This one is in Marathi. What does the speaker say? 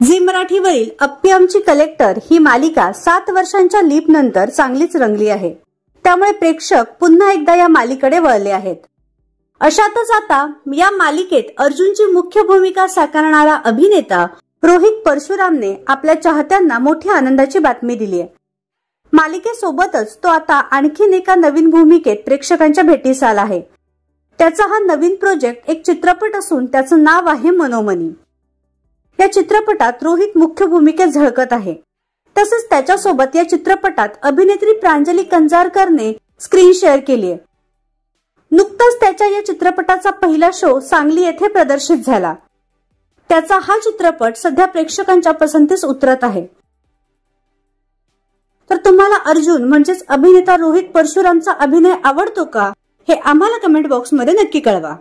झी मराठीवरील अप्पी आमची कलेक्टर ही मालिका 7 वर्षांच्या लीप नंतर चांगलीच रंगली आहे। त्यामुळे प्रेक्षक पुन्हा एकदा या मालिकेकडे वळले आहेत। अशातच आता या मालिकेत अर्जुनची मुख्य भूमिका साकारणारा अभिनेता रोहित परशुरामने आपल्या चाहत्यांना मोठ्या आनंदाची बातमी दिली आहे। मालिकेसोबतच तो आता आणखीन एका नवीन भूमिकेत प्रेक्षकांच्या भेटीस आला आहे। त्याचा हा नवीन प्रोजेक्ट एक चित्रपट असून त्याचं नाव आहे मनोमनी। या चित्रपटात रोहित मुख्य भूमिकेत झळकत आहे। तसेच त्याच्यासोबत या चित्रपटात अभिनेत्री प्रांजली कंजारकरने स्क्रीन शेअर केली आहे। नुकताच त्याच्या या चित्रपटाचा पहिला शो सांगली येथे प्रदर्शित झाला। त्याचा हा चित्रपट सध्या प्रेक्षकांच्या पसंतीस उतरत आहे। तर तुम्हाला अर्जुन म्हणजेच अभिनेता रोहित परशुरामचा अभिनय आवडतो का हे आम्हाला कमेंट बॉक्समध्ये नक्की कळवा।